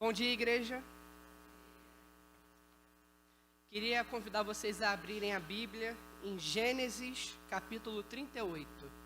Bom dia, igreja. Queria convidar vocês a abrirem a Bíblia em Gênesis, capítulo 38.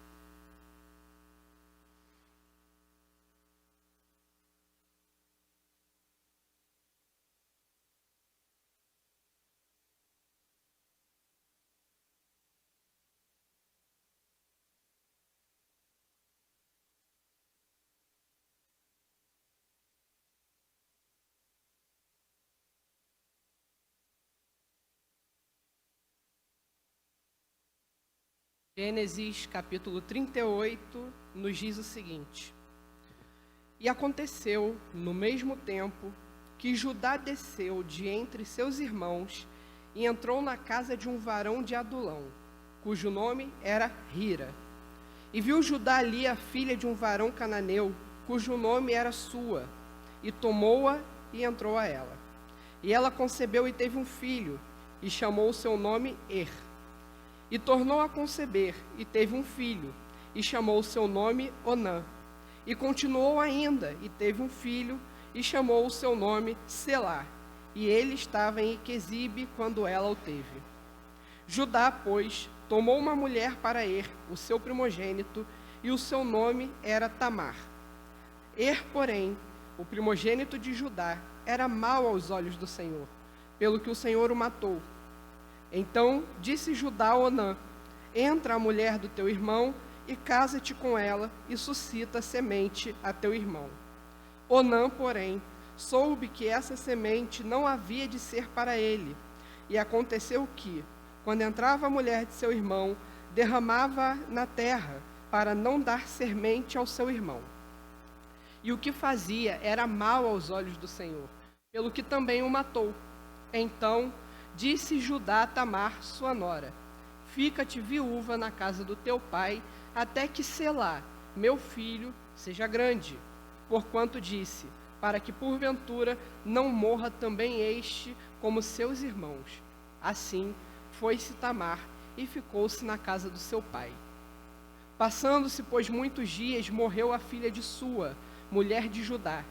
Gênesis, capítulo 38, nos diz o seguinte: E aconteceu, no mesmo tempo, que Judá desceu de entre seus irmãos e entrou na casa de um varão de Adulão, cujo nome era Hira. E viu Judá ali a filha de um varão cananeu, cujo nome era Sua, e tomou-a e entrou a ela. E ela concebeu e teve um filho, e chamou o seu nome E tornou a conceber, e teve um filho, e chamou o seu nome Onã. E continuou ainda, e teve um filho, e chamou o seu nome Selá. E ele estava em Equezibe quando ela o teve. Judá, pois, tomou uma mulher para o seu primogênito, e o seu nome era Tamar. Porém, o primogênito de Judá, era mau aos olhos do Senhor, pelo que o Senhor o matou. Então disse Judá a Onã: Entra a mulher do teu irmão e casa-te com ela e suscita semente a teu irmão. Onã, porém, soube que essa semente não havia de ser para ele. E aconteceu que, quando entrava a mulher de seu irmão, derramava na terra para não dar semente ao seu irmão. E o que fazia era mal aos olhos do Senhor, pelo que também o matou. Então disse Judá a Tamar, sua nora: Fica-te viúva na casa do teu pai, até que Selá, meu filho, seja grande. Porquanto disse: Para que porventura não morra também este como seus irmãos. Assim foi-se Tamar e ficou-se na casa do seu pai. Passando-se, pois, muitos dias, morreu a filha de Sua, mulher de Judá.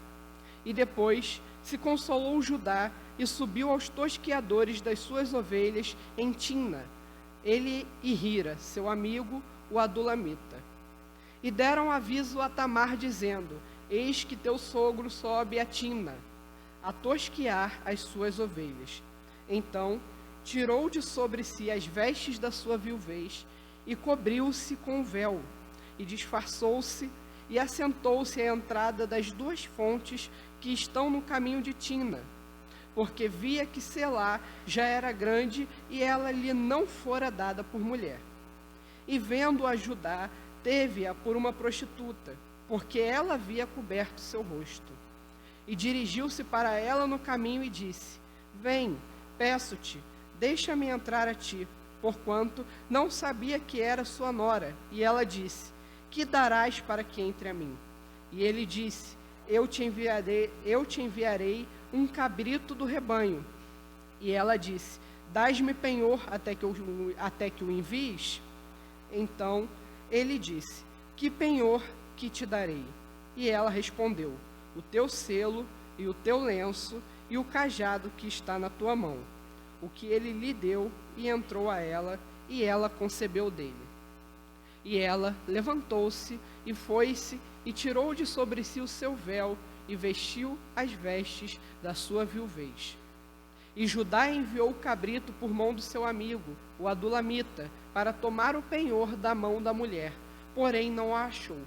E depois se consolou Judá e subiu aos tosquiadores das suas ovelhas em Timna, ele e Hira, seu amigo, o adulamita. E deram aviso a Tamar, dizendo: Eis que teu sogro sobe a Timna, a tosquiar as suas ovelhas. Então tirou de sobre si as vestes da sua viuvez, e cobriu-se com o véu, e disfarçou-se, e assentou-se à entrada das duas fontes que estão no caminho de Timna, porque via que Selá já era grande e ela lhe não fora dada por mulher. E vendo-a Judá, teve-a por uma prostituta, porque ela havia coberto seu rosto. E dirigiu-se para ela no caminho e disse: Vem, peço-te, deixa-me entrar a ti, porquanto não sabia que era sua nora. E ela disse: Que darás para que entre a mim? E ele disse: Eu te enviarei um cabrito do rebanho. E ela disse: Dás-me penhor até que o envies? Então ele disse: Que penhor que te darei? E ela respondeu: O teu selo e o teu lenço e o cajado que está na tua mão. O que ele lhe deu, e entrou a ela, e ela concebeu dele. E ela levantou-se e foi-se e tirou de sobre si o seu véu e vestiu as vestes da sua viuvez. E Judá enviou o cabrito por mão do seu amigo, o adulamita, para tomar o penhor da mão da mulher, porém não a achou.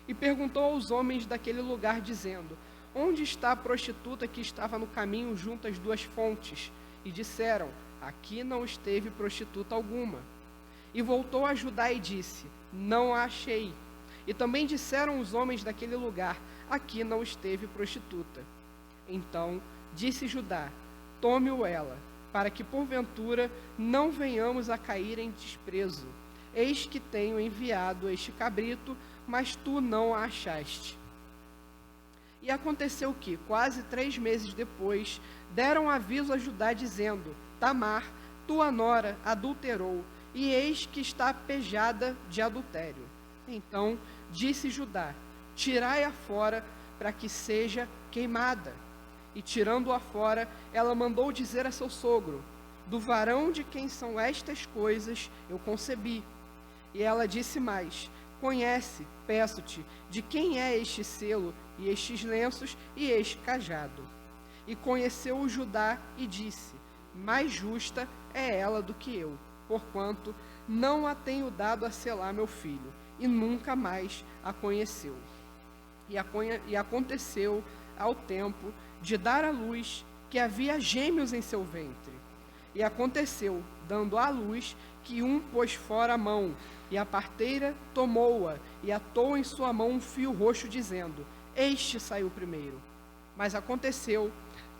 E perguntou aos homens daquele lugar, dizendo: Onde está a prostituta que estava no caminho junto às duas fontes? E disseram: Aqui não esteve prostituta alguma. E voltou a Judá e disse: Não a achei. E também disseram os homens daquele lugar: Aqui não esteve prostituta. Então disse Judá: Tome-o ela, para que porventura não venhamos a cair em desprezo. Eis que tenho enviado este cabrito, mas tu não a achaste. E aconteceu que, quase 3 meses depois, deram aviso a Judá, dizendo: Tamar, tua nora, adulterou, e eis que está pejada de adultério. Então disse Judá: Tirai-a fora, para que seja queimada. E tirando-a fora, ela mandou dizer a seu sogro: do varão de quem são estas coisas eu concebi. E ela disse mais: conhece, peço-te, de quem é este selo, e estes lenços, e este cajado. E conheceu o Judá e disse: mais justa é ela do que eu, porquanto não a tenho dado a selar meu filho, e nunca mais a conheceu. E aconteceu ao tempo de dar à luz que havia gêmeos em seu ventre. E aconteceu, dando à luz, que um pôs fora a mão, e a parteira tomou-a, e atou em sua mão um fio roxo, dizendo: este saiu primeiro. Mas aconteceu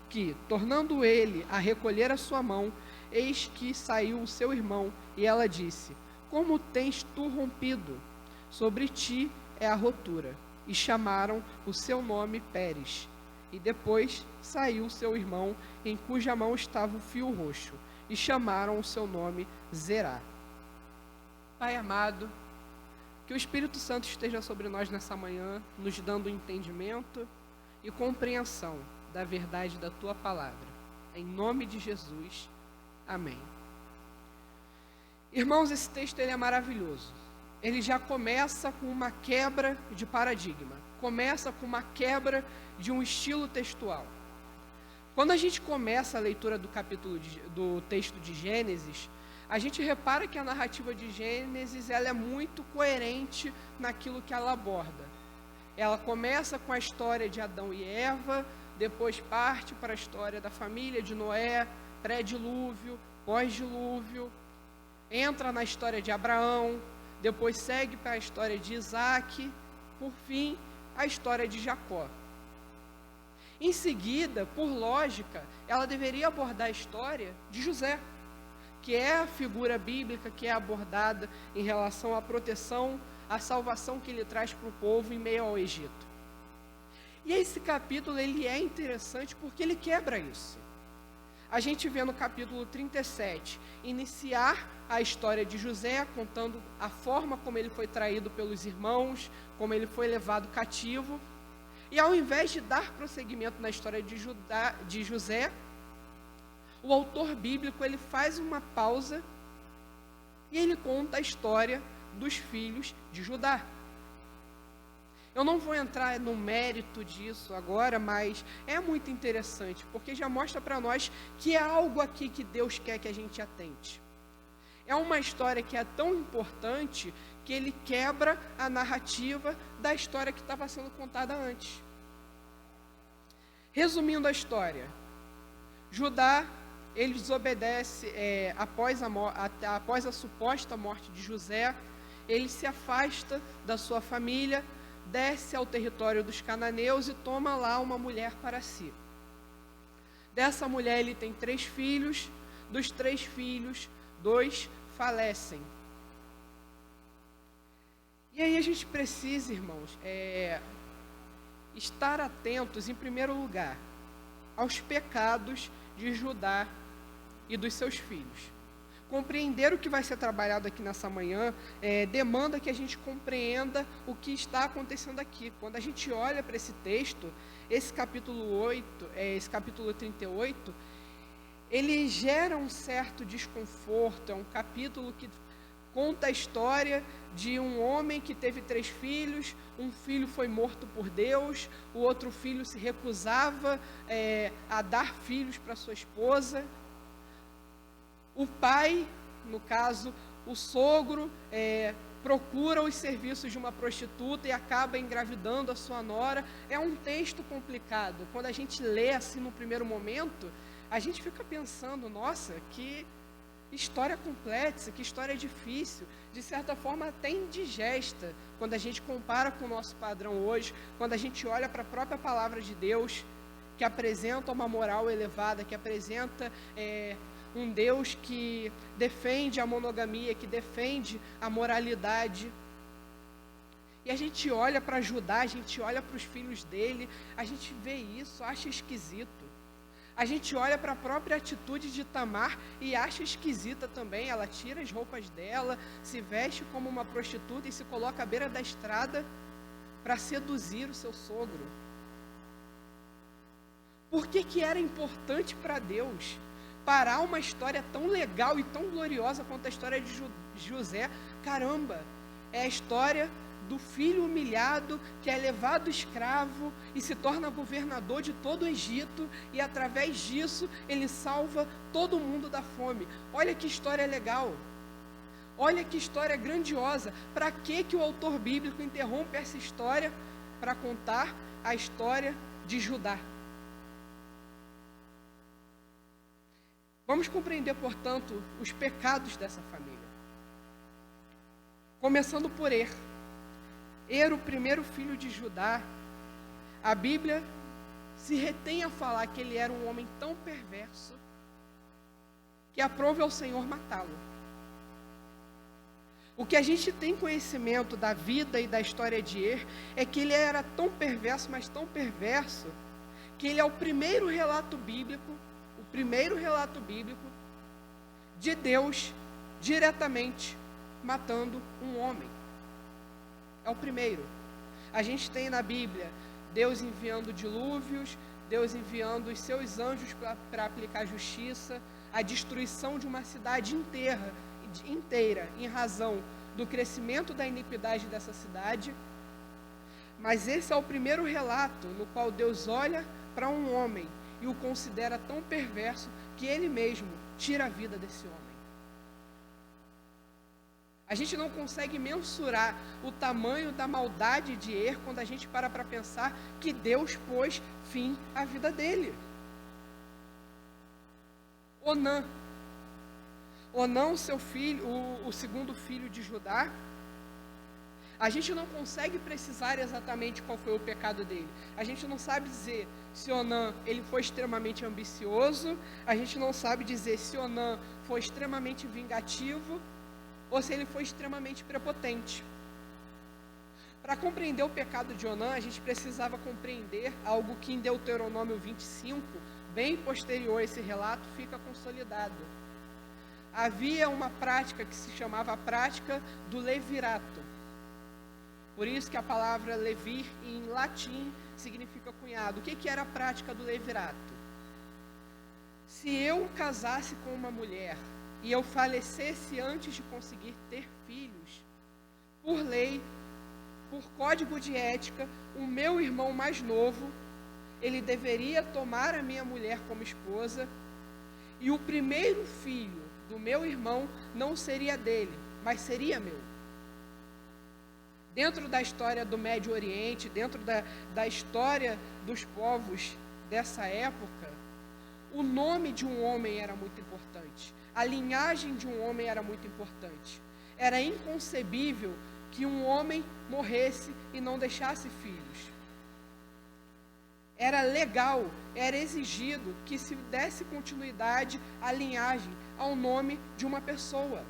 que, tornando ele a recolher a sua mão, eis que saiu o seu irmão, e ela disse: como tens tu rompido? Sobre ti é a rotura. E chamaram o seu nome Pérez. E depois saiu seu irmão, em cuja mão estava o fio roxo, e chamaram o seu nome Zerá. Pai amado, que o Espírito Santo esteja sobre nós nessa manhã, nos dando entendimento e compreensão da verdade da Tua palavra. Em nome de Jesus, amém. Irmãos, esse texto ele é maravilhoso. Ele já começa com uma quebra de paradigma, começa com uma quebra de um estilo textual. Quando a gente começa a leitura do texto de Gênesis, a gente repara que a narrativa de Gênesis ela é muito coerente naquilo que ela aborda. Ela começa com a história de Adão e Eva, depois parte para a história da família de Noé, pré-dilúvio, pós-dilúvio, entra na história de Abraão, depois segue para a história de Isaac, por fim, a história de Jacó. Em seguida, por lógica, ela deveria abordar a história de José, que é a figura bíblica que é abordada em relação à proteção, à salvação que ele traz para o povo em meio ao Egito. E esse capítulo ele é interessante porque ele quebra isso. A gente vê no capítulo 37, iniciar a história de José, contando a forma como ele foi traído pelos irmãos, como ele foi levado cativo. E ao invés de dar prosseguimento na história de José, o autor bíblico ele faz uma pausa e ele conta a história dos filhos de Judá. Eu não vou entrar no mérito disso agora, mas é muito interessante, porque já mostra para nós que é algo aqui que Deus quer que a gente atente. É uma história que é tão importante que ele quebra a narrativa da história que estava sendo contada antes. Resumindo a história, Judá, ele desobedece após a suposta morte de José, ele se afasta da sua família, desce ao território dos cananeus e toma lá uma mulher para si. Dessa mulher ele tem 3 filhos, dos 3 filhos, 2 falecem. E aí a gente precisa, irmãos, estar atentos, em primeiro lugar, aos pecados de Judá e dos seus filhos. Compreender o que vai ser trabalhado aqui nessa manhã demanda que a gente compreenda o que está acontecendo aqui. Quando a gente olha para esse texto, esse capítulo 38, ele gera um certo desconforto. É um capítulo que conta a história de um homem que teve 3 filhos, um filho foi morto por Deus, o outro filho se recusava a dar filhos para sua esposa. O pai, no caso, o sogro, procura os serviços de uma prostituta e acaba engravidando a sua nora. É um texto complicado. Quando a gente lê assim no primeiro momento, a gente fica pensando, nossa, que história complexa, que história difícil, de certa forma até indigesta, quando a gente compara com o nosso padrão hoje, quando a gente olha para a própria palavra de Deus, que apresenta uma moral elevada, que apresenta um Deus que defende a monogamia, que defende a moralidade. E a gente olha para Judá, a gente olha para os filhos dele, a gente vê isso, acha esquisito. A gente olha para a própria atitude de Tamar e acha esquisita também. Ela tira as roupas dela, se veste como uma prostituta e se coloca à beira da estrada para seduzir o seu sogro. Por que era importante para Deus parar uma história tão legal e tão gloriosa quanto a história de José? Caramba, é a história do filho humilhado que é levado escravo e se torna governador de todo o Egito, e através disso ele salva todo mundo da fome. Olha que história legal, olha que história grandiosa. Para que o autor bíblico interrompe essa história para contar a história de Judá? Vamos compreender, portanto, os pecados dessa família. Começando por Er, o primeiro filho de Judá. A Bíblia se retém a falar que ele era um homem tão perverso que aprove ao Senhor matá-lo. O que a gente tem conhecimento da vida e da história de Er é que ele era tão perverso, mas tão perverso, que ele é o primeiro relato bíblico de Deus diretamente matando um homem. É o primeiro. A gente tem na Bíblia Deus enviando dilúvios, Deus enviando os seus anjos para aplicar justiça, a destruição de uma cidade inteira em razão do crescimento da iniquidade dessa cidade. Mas esse é o primeiro relato no qual Deus olha para um homem e o considera tão perverso que ele mesmo tira a vida desse homem. A gente não consegue mensurar o tamanho da maldade de Er quando a gente para pensar que Deus pôs fim à vida dele. Onã, seu filho, o segundo filho de Judá, a gente não consegue precisar exatamente qual foi o pecado dele. A gente não sabe dizer se Onã ele foi extremamente ambicioso, a gente não sabe dizer se Onã foi extremamente vingativo, ou se ele foi extremamente prepotente. Para compreender o pecado de Onã, a gente precisava compreender algo que em Deuteronômio 25, bem posterior a esse relato, fica consolidado. Havia uma prática que se chamava a prática do levirato. Por isso que a palavra levir em latim significa cunhado. O que era a prática do levirato? Se eu casasse com uma mulher e eu falecesse antes de conseguir ter filhos, por lei, por código de ética, o meu irmão mais novo, ele deveria tomar a minha mulher como esposa, e o primeiro filho do meu irmão não seria dele, mas seria meu. Dentro da história do Médio Oriente, dentro da história dos povos dessa época, o nome de um homem era muito importante. A linhagem de um homem era muito importante. Era inconcebível que um homem morresse e não deixasse filhos. Era legal, era exigido que se desse continuidade à linhagem, ao nome de uma pessoa.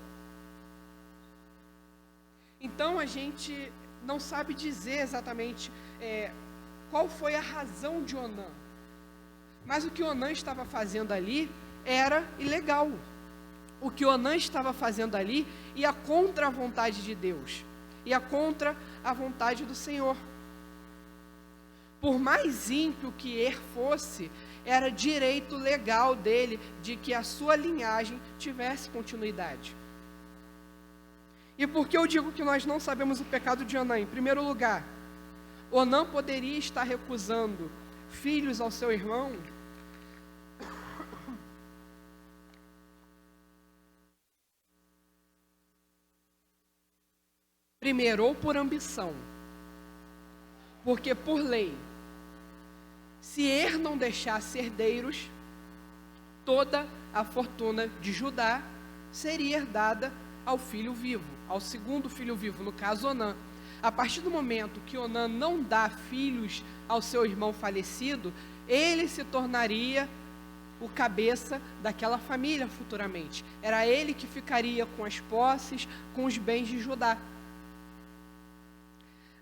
Então a gente não sabe dizer exatamente qual foi a razão de Onã. Mas o que Onã estava fazendo ali era ilegal. O que Onã estava fazendo ali ia contra a vontade de Deus, ia contra a vontade do Senhor. Por mais ímpio que Er fosse, era direito legal dele de que a sua linhagem tivesse continuidade. E por que eu digo que nós não sabemos o pecado de Onã? Em primeiro lugar, Onã poderia estar recusando filhos ao seu irmão primeiro, ou por ambição, porque por lei, se Er não deixasse herdeiros, toda a fortuna de Judá seria herdada ao filho vivo, ao segundo filho vivo, no caso Onã. A partir do momento que Onã não dá filhos ao seu irmão falecido, ele se tornaria o cabeça daquela família futuramente. Era ele que ficaria com as posses, com os bens de Judá.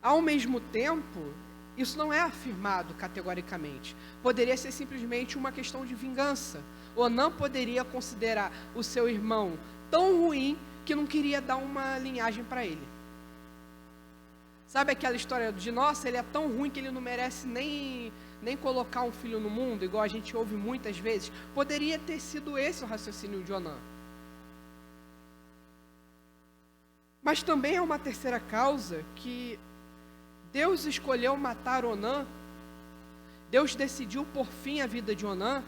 Ao mesmo tempo, isso não é afirmado categoricamente. Poderia ser simplesmente uma questão de vingança. Onã poderia considerar o seu irmão tão ruim que não queria dar uma linhagem para ele. Sabe aquela história de, nossa, ele é tão ruim que ele não merece nem colocar um filho no mundo, igual a gente ouve muitas vezes? Poderia ter sido esse o raciocínio de Onã. Mas também é uma terceira causa que Deus escolheu matar Onã. Deus decidiu por fim a vida de Onã,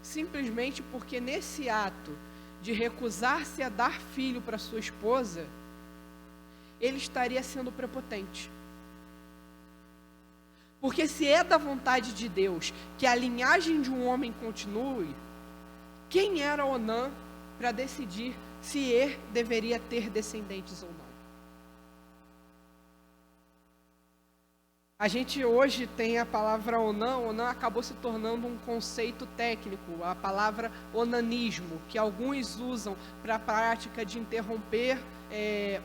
simplesmente porque nesse ato de recusar-se a dar filho para sua esposa, ele estaria sendo prepotente. Porque se é da vontade de Deus que a linhagem de um homem continue, quem era Onã para decidir se ele deveria ter descendentes ou não? A gente hoje tem a palavra Onã. Onã acabou se tornando um conceito técnico, a palavra onanismo, que alguns usam para a prática de interromper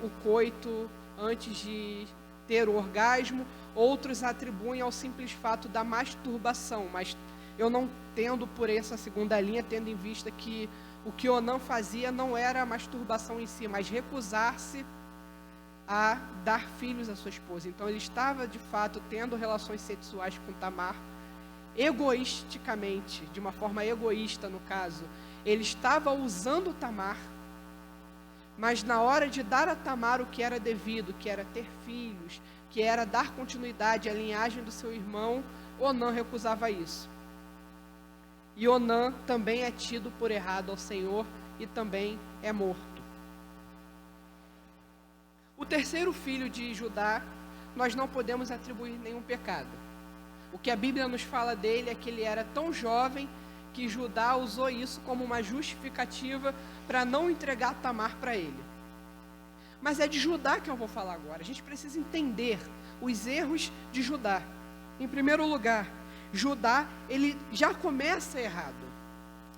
o coito antes de ter o orgasmo, outros atribuem ao simples fato da masturbação, mas eu não tendo por essa segunda linha, tendo em vista que o que Onã fazia não era a masturbação em si, mas recusar-se a dar filhos à sua esposa. Então ele estava de fato tendo relações sexuais com Tamar, egoisticamente, de uma forma egoísta no caso. Ele estava usando Tamar, mas na hora de dar a Tamar o que era devido, que era ter filhos, que era dar continuidade à linhagem do seu irmão, Onã recusava isso. E Onã também é tido por errado ao Senhor e também é morto. O terceiro filho de Judá, nós não podemos atribuir nenhum pecado. O que a Bíblia nos fala dele é que ele era tão jovem que Judá usou isso como uma justificativa para não entregar Tamar para ele. Mas é de Judá que eu vou falar agora. A gente precisa entender os erros de Judá. Em primeiro lugar, Judá, ele já começa errado.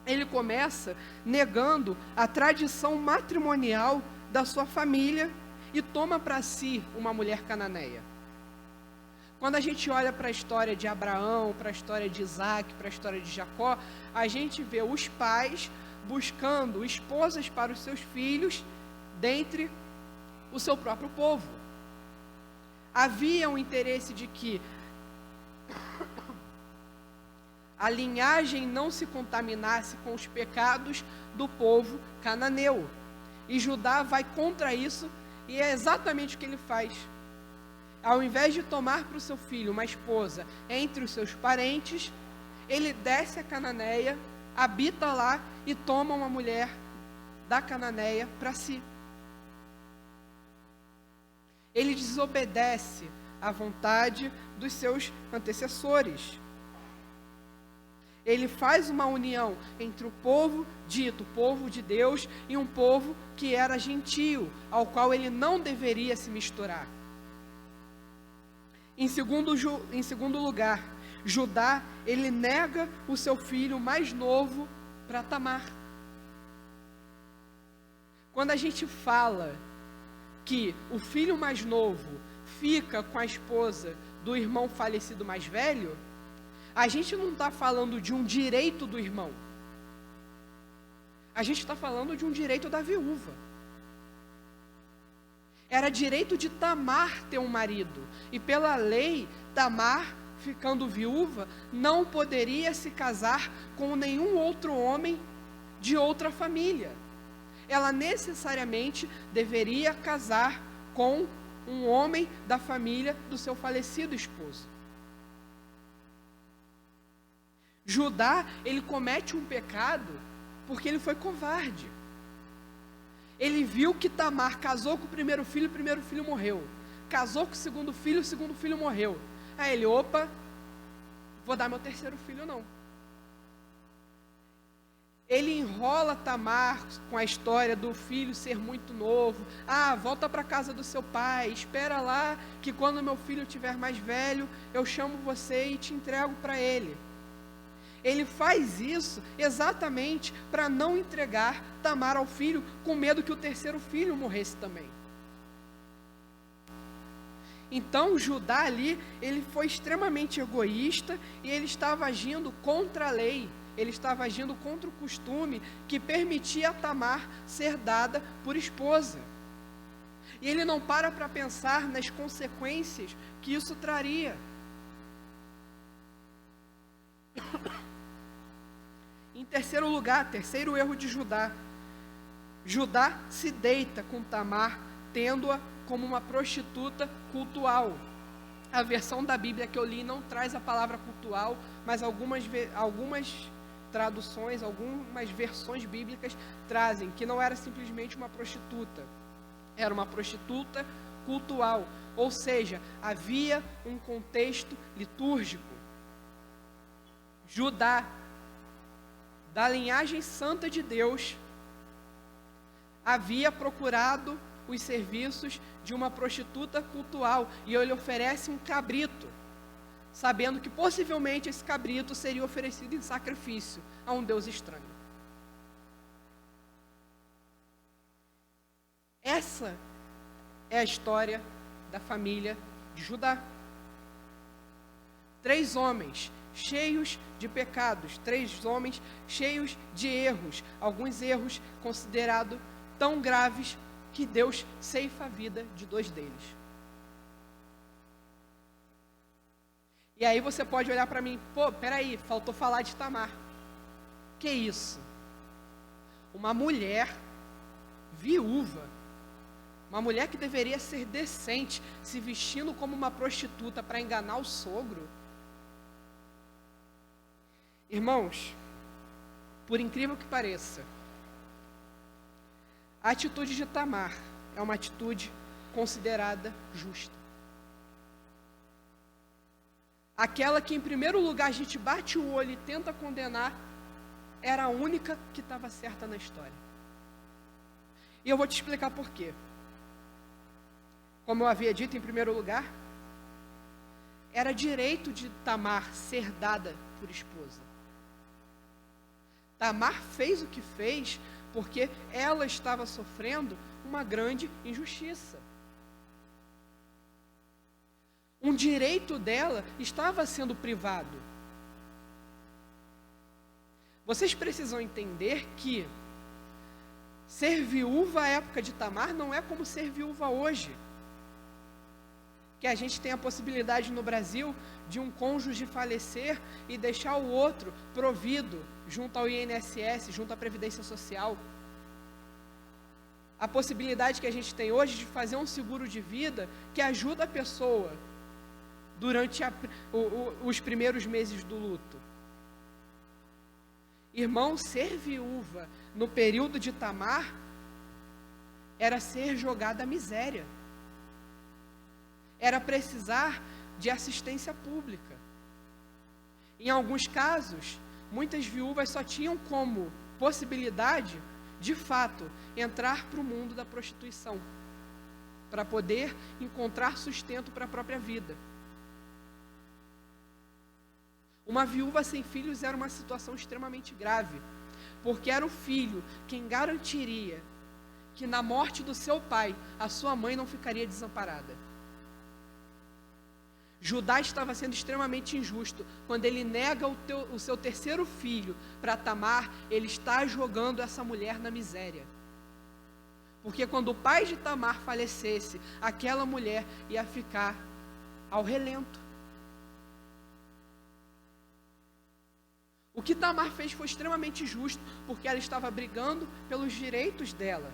Ele começa negando a tradição matrimonial da sua família e toma para si uma mulher cananeia. Quando a gente olha para a história de Abraão, para a história de Isaac, para a história de Jacó, a gente vê os pais buscando esposas para os seus filhos dentre o seu próprio povo. Havia um interesse de que a linhagem não se contaminasse com os pecados do povo cananeu. E Judá vai contra isso, e é exatamente o que ele faz. Ao invés de tomar para o seu filho uma esposa entre os seus parentes, ele desce a Cananeia, habita lá e toma uma mulher da Cananeia para si. Ele desobedece à vontade dos seus antecessores. Ele faz uma união entre o povo dito, povo de Deus, e um povo que era gentio, ao qual ele não deveria se misturar. Em segundo lugar, Judá, ele nega o seu filho mais novo para Tamar. Quando a gente fala que o filho mais novo fica com a esposa do irmão falecido mais velho, a gente não está falando de um direito do irmão. A gente está falando de um direito da viúva. Era direito de Tamar ter um marido. E pela lei, Tamar, ficando viúva, não poderia se casar com nenhum outro homem de outra família. Ela necessariamente deveria casar com um homem da família do seu falecido esposo. Judá, ele comete um pecado porque ele foi covarde. Ele viu que Tamar casou com o primeiro filho morreu. Casou com o segundo filho morreu. Aí ele, vou dar meu terceiro filho não. Ele enrola Tamar com a história do filho ser muito novo. Volta para a casa do seu pai, espera lá que quando meu filho estiver mais velho, eu chamo você e te entrego para ele. Ele faz isso exatamente para não entregar Tamar ao filho, com medo que o terceiro filho morresse também. Então Judá ali, ele foi extremamente egoísta e ele estava agindo contra a lei. Ele estava agindo contra o costume que permitia a Tamar ser dada por esposa. E ele não para pensar nas consequências que isso traria. Em terceiro lugar, terceiro erro de Judá. Judá se deita com Tamar, tendo-a como uma prostituta cultual. A versão da Bíblia que eu li não traz a palavra cultual, mas algumas traduções, algumas versões bíblicas trazem que não era simplesmente uma prostituta, era uma prostituta cultual, ou seja, havia um contexto litúrgico. Judá, da linhagem santa de Deus, havia procurado os serviços de uma prostituta cultual, e ele oferece um cabrito, sabendo que possivelmente esse cabrito seria oferecido em sacrifício a um Deus estranho. Essa é a história da família de Judá. 3 homens cheios de pecados, 3 homens cheios de erros, alguns erros considerados tão graves que Deus ceifa a vida de 2 deles. E aí você pode olhar para mim, peraí, faltou falar de Tamar. Que isso? Uma mulher viúva, uma mulher que deveria ser decente, se vestindo como uma prostituta para enganar o sogro. Irmãos, por incrível que pareça, a atitude de Tamar é uma atitude considerada justa. Aquela que em primeiro lugar a gente bate o olho e tenta condenar, era a única que estava certa na história. E eu vou te explicar por quê. Como eu havia dito em primeiro lugar, era direito de Tamar ser dada por esposa. Tamar fez o que fez porque ela estava sofrendo uma grande injustiça. Um direito dela estava sendo privado. Vocês precisam entender que ser viúva à época de Tamar não é como ser viúva hoje. Que a gente tem a possibilidade no Brasil de um cônjuge falecer e deixar o outro provido junto ao INSS, junto à Previdência Social. A possibilidade que a gente tem hoje de fazer um seguro de vida que ajuda a pessoa durante os primeiros meses do luto. Irmão, ser viúva no período de Tamar era ser jogada à miséria. Era precisar de assistência pública. Em alguns casos, muitas viúvas só tinham como possibilidade, de fato, entrar para o mundo da prostituição, para poder encontrar sustento para a própria vida. Uma viúva sem filhos era uma situação extremamente grave, porque era o filho quem garantiria que na morte do seu pai, a sua mãe não ficaria desamparada. Judá estava sendo extremamente injusto. Quando ele nega o seu terceiro filho para Tamar, ele está jogando essa mulher na miséria. Porque quando o pai de Tamar falecesse, aquela mulher ia ficar ao relento. O que Tamar fez foi extremamente justo, porque ela estava brigando pelos direitos dela.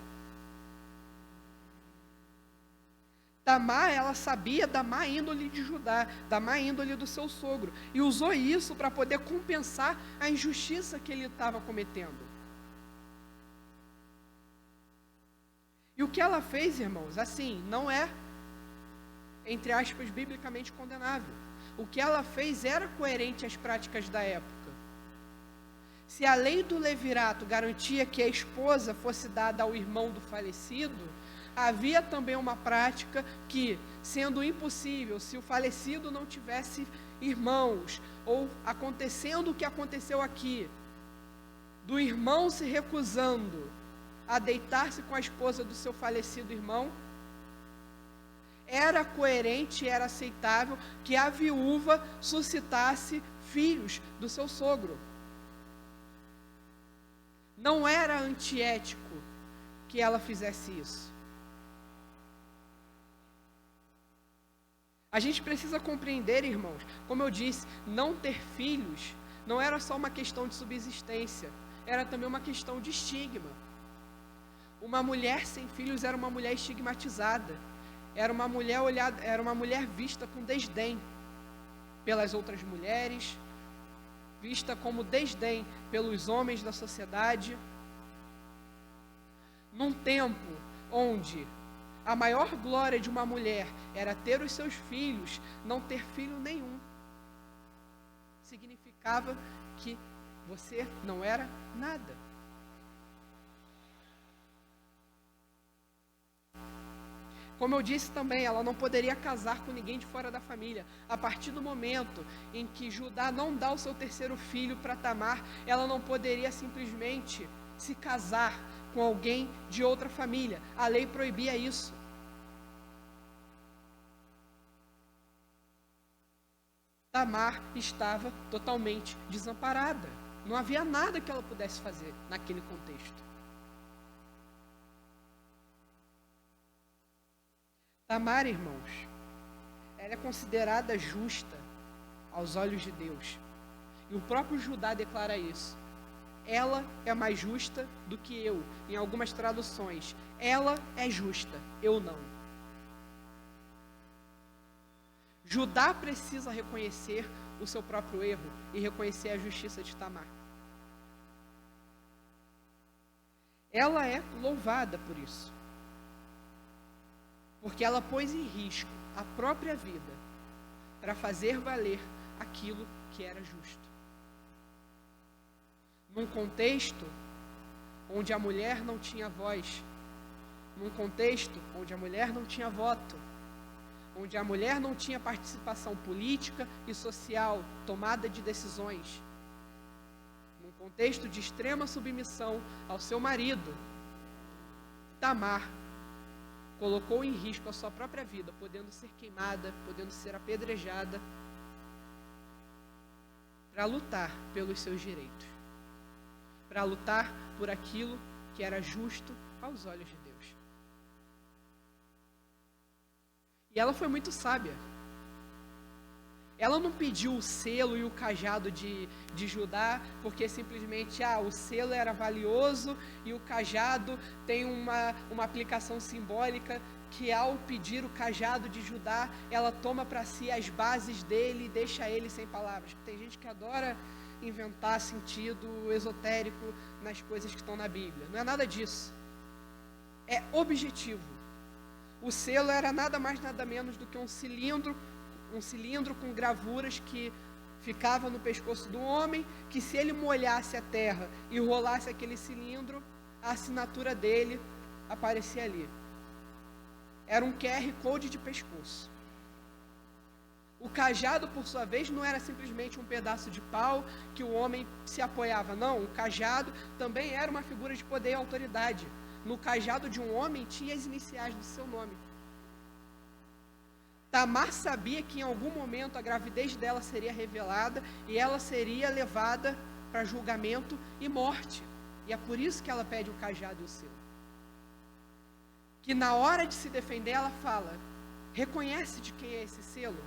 Tamar, ela sabia da má índole de Judá, da má índole do seu sogro, e usou isso para poder compensar a injustiça que ele estava cometendo. E o que ela fez, irmãos, assim, não é, entre aspas, biblicamente condenável. O que ela fez era coerente às práticas da época. Se a lei do levirato garantia que a esposa fosse dada ao irmão do falecido, havia também uma prática que, sendo impossível, se o falecido não tivesse irmãos, ou acontecendo o que aconteceu aqui, do irmão se recusando a deitar-se com a esposa do seu falecido irmão, era coerente, era aceitável que a viúva suscitasse filhos do seu sogro. Não era antiético que ela fizesse isso. A gente precisa compreender, irmãos, como eu disse, não ter filhos não era só uma questão de subsistência, era também uma questão de estigma. Uma mulher sem filhos era uma mulher estigmatizada, era uma mulher vista com desdém pelas outras mulheres, vista como desdém pelos homens da sociedade. Num tempo onde a maior glória de uma mulher era ter os seus filhos, não ter filho nenhum significava que você não era nada. Como eu disse também, ela não poderia casar com ninguém de fora da família. A partir do momento em que Judá não dá o seu terceiro filho para Tamar, ela não poderia simplesmente se casar com alguém de outra família. A lei proibia isso. Tamar estava totalmente desamparada. Não havia nada que ela pudesse fazer naquele contexto. Tamar, irmãos, ela é considerada justa aos olhos de Deus. E o próprio Judá declara isso. Ela é mais justa do que eu. Em algumas traduções, ela é justa, eu não. Judá precisa reconhecer o seu próprio erro e reconhecer a justiça de Tamar. Ela é louvada por isso, porque ela pôs em risco a própria vida para fazer valer aquilo que era justo. Num contexto onde a mulher não tinha voz, num contexto onde a mulher não tinha voto, onde a mulher não tinha participação política e social, tomada de decisões, num contexto de extrema submissão ao seu marido, Tamar colocou em risco a sua própria vida, podendo ser queimada, podendo ser apedrejada, para lutar pelos seus direitos, para lutar por aquilo que era justo aos olhos de Deus. E ela foi muito sábia. Ela não pediu o selo e o cajado de Judá, porque simplesmente, o selo era valioso e o cajado tem uma aplicação simbólica, que ao pedir o cajado de Judá, ela toma para si as bases dele e deixa ele sem palavras. Tem gente que adora inventar sentido esotérico nas coisas que estão na Bíblia. Não é nada disso. É objetivo. O selo era nada mais, nada menos do que um cilindro com gravuras que ficava no pescoço do homem, que se ele molhasse a terra e rolasse aquele cilindro, a assinatura dele aparecia ali. Era um QR Code de pescoço. O cajado, por sua vez, não era simplesmente um pedaço de pau que o homem se apoiava. Não, o cajado também era uma figura de poder e autoridade. No cajado de um homem tinha as iniciais do seu nome. Tamar sabia que em algum momento a gravidez dela seria revelada e ela seria levada para julgamento e morte. E é por isso que ela pede o cajado e o selo. Que na hora de se defender ela fala, reconhece de quem é esse selo?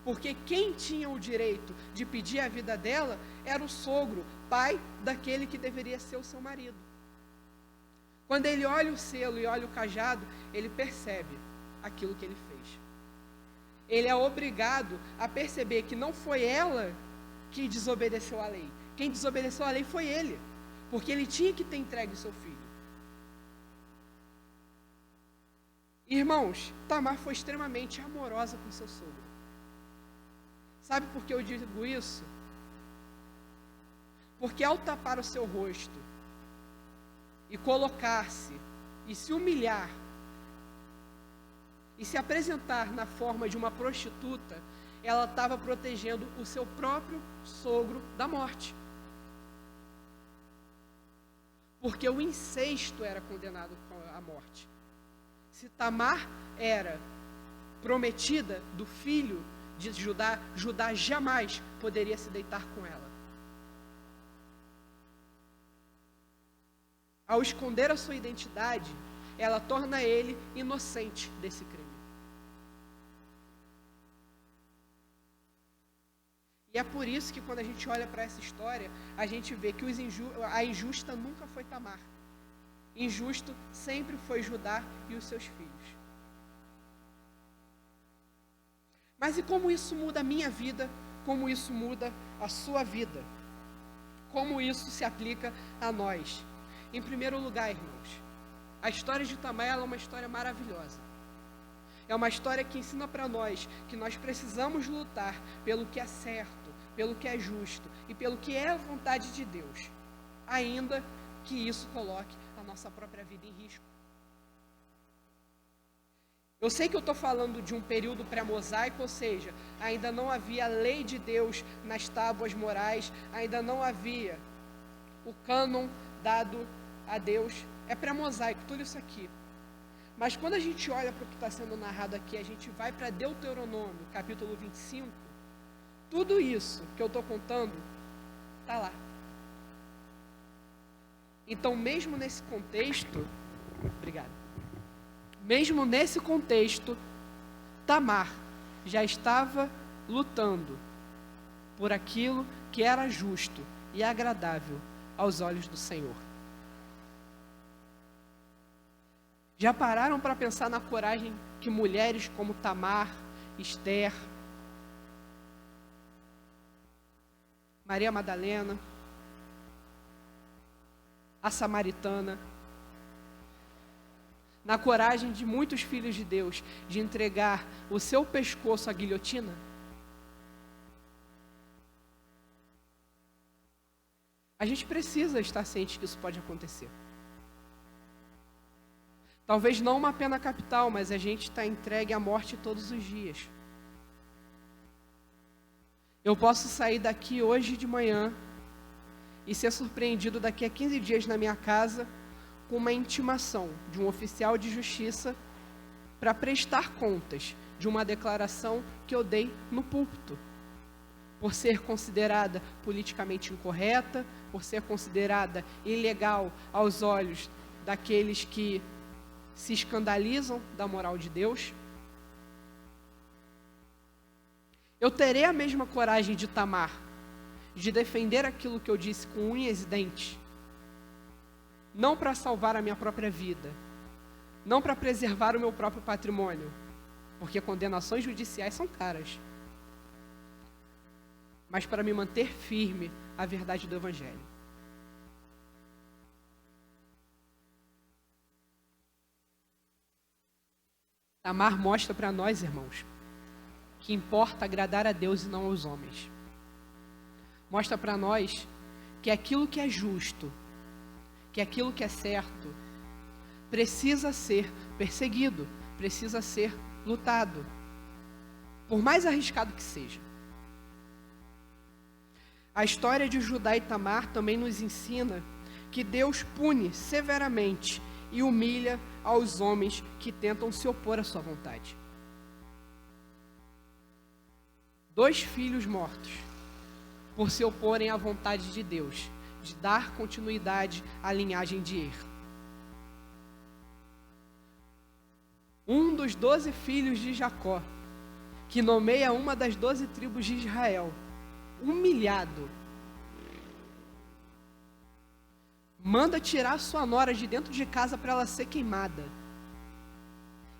Porque quem tinha o direito de pedir a vida dela era o sogro, pai daquele que deveria ser o seu marido. Quando ele olha o selo e olha o cajado, ele percebe aquilo que ele fez. Ele é obrigado a perceber que não foi ela que desobedeceu à lei. Quem desobedeceu à lei foi ele, porque ele tinha que ter entregue o seu filho. Irmãos, Tamar foi extremamente amorosa com seu sogro. Sabe por que eu digo isso? Porque ao tapar o seu rosto e colocar-se e se humilhar e se apresentar na forma de uma prostituta, ela estava protegendo o seu próprio sogro da morte. Porque o incesto era condenado à morte. Se Tamar era prometida do filho de Judá, Judá jamais poderia se deitar com ela. Ao esconder a sua identidade, ela torna ele inocente desse crime. E é por isso que quando a gente olha para essa história, a gente vê que a injusta nunca foi Tamar. Injusto sempre foi Judá e os seus filhos. Mas e como isso muda a minha vida? Como isso muda a sua vida? Como isso se aplica a nós? Em primeiro lugar, irmãos, a história de Tamar é uma história maravilhosa. É uma história que ensina para nós que nós precisamos lutar pelo que é certo, pelo que é justo e pelo que é a vontade de Deus, ainda que isso coloque a nossa própria vida em risco. Eu sei que eu estou falando de um período pré-mosaico, ou seja, ainda não havia a lei de Deus nas tábuas morais, ainda não havia o cânon dado a Deus. É pré-mosaico, tudo isso aqui. Mas quando a gente olha para o que está sendo narrado aqui, a gente vai para Deuteronômio, capítulo 25, tudo isso que eu estou contando está lá. Então, mesmo nesse contexto, mesmo nesse contexto, Tamar já estava lutando por aquilo que era justo e agradável aos olhos do Senhor. Já pararam para pensar na coragem que mulheres como Tamar, Esther, Maria Madalena, a Samaritana, na coragem de muitos filhos de Deus de entregar o seu pescoço à guilhotina? A gente precisa estar ciente que isso pode acontecer. Talvez não uma pena capital, mas a gente está entregue à morte todos os dias. Eu posso sair daqui hoje de manhã e ser surpreendido daqui a 15 dias na minha casa com uma intimação de um oficial de justiça para prestar contas de uma declaração que eu dei no púlpito, por ser considerada politicamente incorreta, por ser considerada ilegal aos olhos daqueles que se escandalizam da moral de Deus. Eu terei a mesma coragem de Tamar, de defender aquilo que eu disse com unhas e dentes, não para salvar a minha própria vida, não para preservar o meu próprio patrimônio, porque condenações judiciais são caras, mas para me manter firme à verdade do Evangelho. Tamar mostra para nós, irmãos, que importa agradar a Deus e não aos homens. Mostra para nós que aquilo que é justo, que aquilo que é certo, precisa ser perseguido, precisa ser lutado, por mais arriscado que seja. A história de Judá e Tamar também nos ensina que Deus pune severamente e humilha aos homens que tentam se opor à sua vontade. 2 filhos mortos por se oporem à vontade de Deus, de dar continuidade à linhagem de Er. Um dos 12 filhos de Jacó, que nomeia uma das 12 tribos de Israel, humilhado, manda tirar sua nora de dentro de casa para ela ser queimada.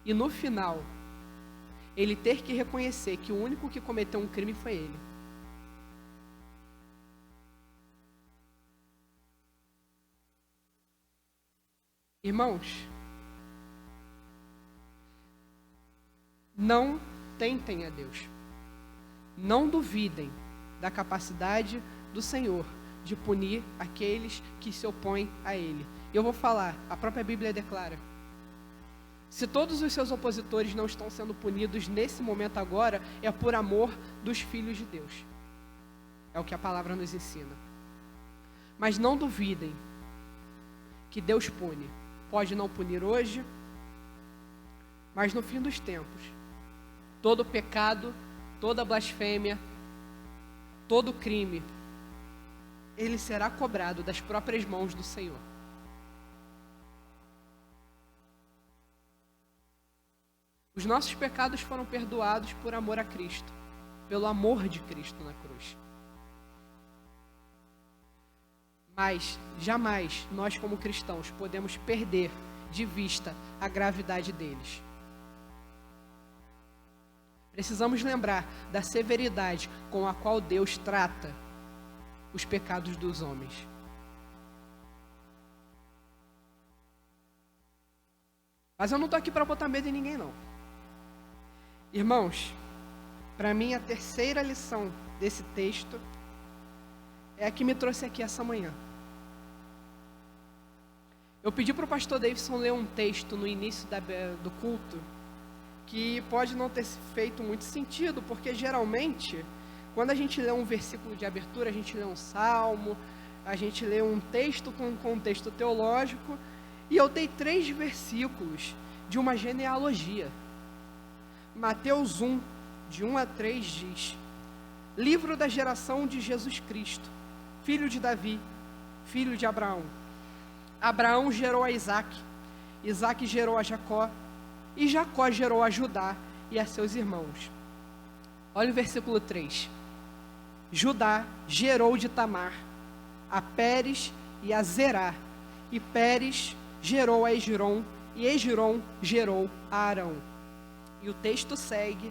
E no final, ele ter que reconhecer que o único que cometeu um crime foi ele. Irmãos, não tentem a Deus. Não duvidem da capacidade do Senhor de punir aqueles que se opõem a Ele. Eu vou falar, a própria Bíblia declara: se todos os seus opositores não estão sendo punidos nesse momento agora, é por amor dos filhos de Deus. É o que a palavra nos ensina. Mas não duvidem que Deus pune. Pode não punir hoje, mas no fim dos tempos, todo pecado, toda blasfêmia, todo crime, ele será cobrado das próprias mãos do Senhor. Os nossos pecados foram perdoados por amor a Cristo. pelo amor de Cristo na cruz. Mas jamais nós, como cristãos, podemos perder de vista a gravidade deles. Precisamos lembrar da severidade com a qual Deus trata os pecados dos homens. Mas eu não estou aqui para botar medo em ninguém, não. Irmãos, para mim a terceira lição desse texto é a que me trouxe aqui essa manhã. Eu pedi para o pastor Davidson ler um texto no início do culto, que pode não ter feito muito sentido, porque geralmente, quando a gente lê um versículo de abertura, a gente lê um salmo, a gente lê um texto com um contexto teológico, e eu dei 3 versículos de uma genealogia. Mateus 1, de 1 a 3 diz: livro da geração de Jesus Cristo, filho de Davi, filho de Abraão. Abraão gerou a Isaque, Isaque gerou a Jacó, e Jacó gerou a Judá e a seus irmãos. Olha o versículo 3. Judá gerou de Tamar a Pérez e a Zerá, e Pérez gerou a Esrom, e Esrom gerou a Arão. E o texto segue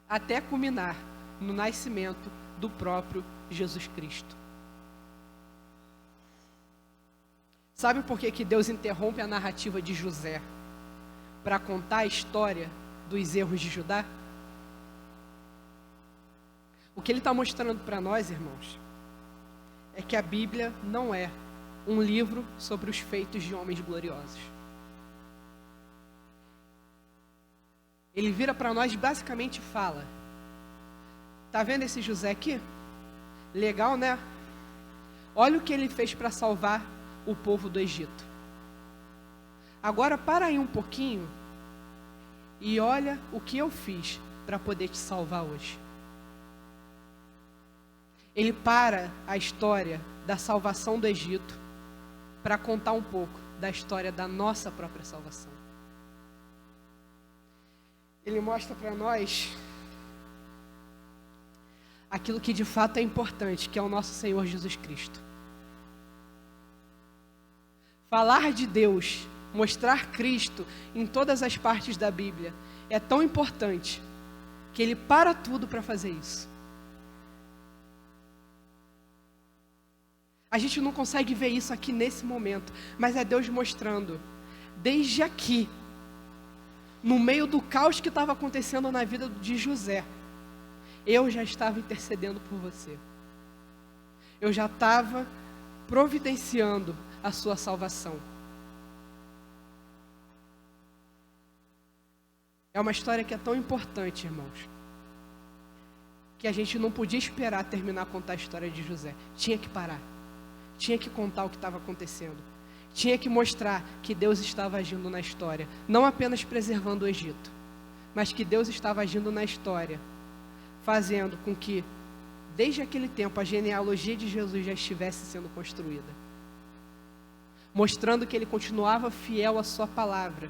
até culminar no nascimento do próprio Jesus Cristo. Sabe por que Deus interrompe a narrativa de José para contar a história dos erros de Judá? O que ele está mostrando para nós, irmãos, é que a Bíblia não é um livro sobre os feitos de homens gloriosos. Ele vira para nós e basicamente fala: tá vendo esse José aqui? Legal, né? Olha o que ele fez para salvar o povo do Egito. Agora para aí um pouquinho e olha o que eu fiz para poder te salvar hoje. Ele para a história da salvação do Egito para contar um pouco da história da nossa própria salvação. Ele mostra para nós aquilo que de fato é importante, que é o nosso Senhor Jesus Cristo. Falar de Deus, mostrar Cristo em todas as partes da Bíblia é tão importante que Ele para tudo para fazer isso. A gente não consegue ver isso aqui nesse momento, mas é Deus mostrando, desde aqui, no meio do caos que estava acontecendo na vida de José, eu já estava intercedendo por você. Eu já estava providenciando a sua salvação. É uma história que é tão importante, irmãos, que a gente não podia esperar terminar a contar a história de José. Tinha que parar. Tinha que contar o que estava acontecendo. Tinha que mostrar que Deus estava agindo na história, não apenas preservando o Egito, mas que Deus estava agindo na história, fazendo com que, desde aquele tempo, a genealogia de Jesus já estivesse sendo construída, mostrando que Ele continuava fiel à sua palavra,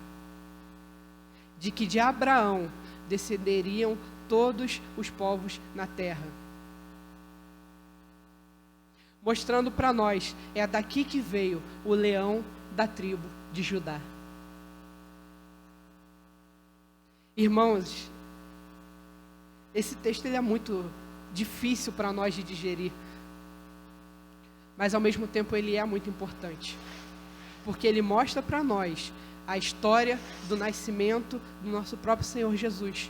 de que de Abraão descenderiam todos os povos na terra. Mostrando para nós, é daqui que veio o leão da tribo de Judá. Irmãos, esse texto ele é muito difícil para nós de digerir, mas ao mesmo tempo ele é muito importante, porque ele mostra para nós a história do nascimento do nosso próprio Senhor Jesus,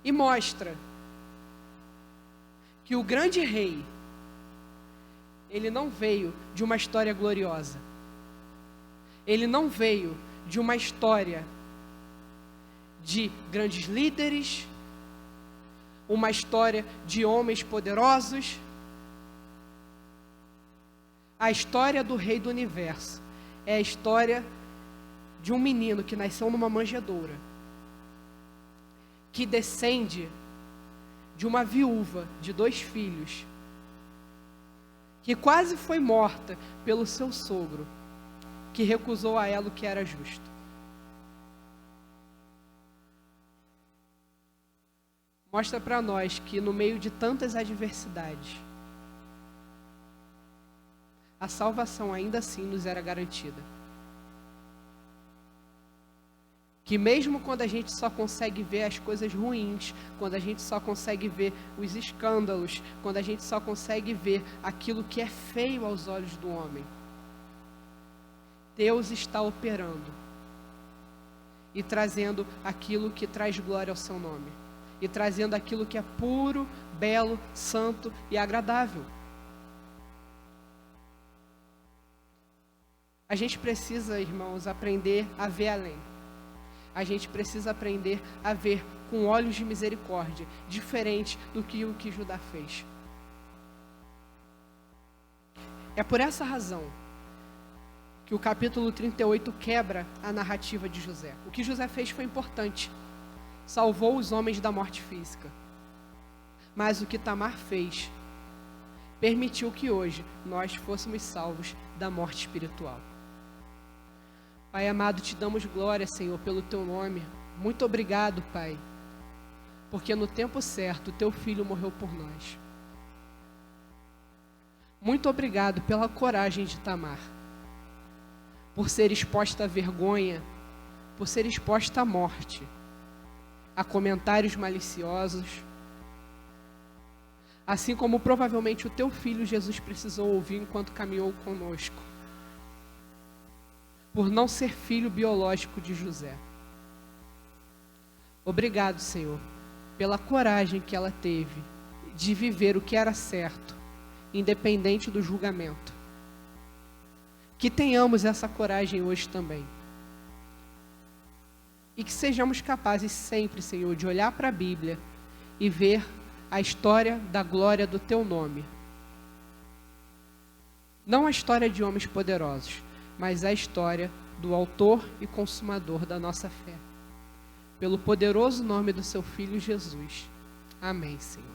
e mostra que o grande rei, ele não veio de uma história gloriosa. Ele não veio de uma história de grandes líderes, uma história de homens poderosos. A história do Rei do Universo é a história de um menino que nasceu numa manjedoura, que descende de uma viúva de 2 filhos, que quase foi morta pelo seu sogro, que recusou a ela o que era justo. Mostra para nós que no meio de tantas adversidades, a salvação ainda assim nos era garantida. Que mesmo quando a gente só consegue ver as coisas ruins, quando a gente só consegue ver os escândalos, quando a gente só consegue ver aquilo que é feio aos olhos do homem, Deus está operando e trazendo aquilo que traz glória ao seu nome, e trazendo aquilo que é puro, belo, santo e agradável. A gente precisa, irmãos, aprender a ver além. A gente precisa aprender a ver com olhos de misericórdia, diferente do que o que Judá fez. É por essa razão que o capítulo 38 quebra a narrativa de José. O que José fez foi importante. Salvou os homens da morte física. Mas o que Tamar fez permitiu que hoje nós fôssemos salvos da morte espiritual. Pai amado, te damos glória, Senhor, pelo teu nome. Muito obrigado, Pai, porque no tempo certo o teu filho morreu por nós. Muito obrigado pela coragem de Tamar, por ser exposta à vergonha, por ser exposta à morte, a comentários maliciosos, assim como provavelmente o teu filho Jesus precisou ouvir enquanto caminhou conosco, por não ser filho biológico de José. Obrigado, Senhor, pela coragem que ela teve de viver o que era certo, independente do julgamento. Que tenhamos essa coragem hoje também. E que sejamos capazes sempre, Senhor, de olhar para a Bíblia e ver a história da glória do teu nome. Não a história de homens poderosos, mas a história do autor e consumador da nossa fé. Pelo poderoso nome do seu Filho Jesus. Amém, Senhor.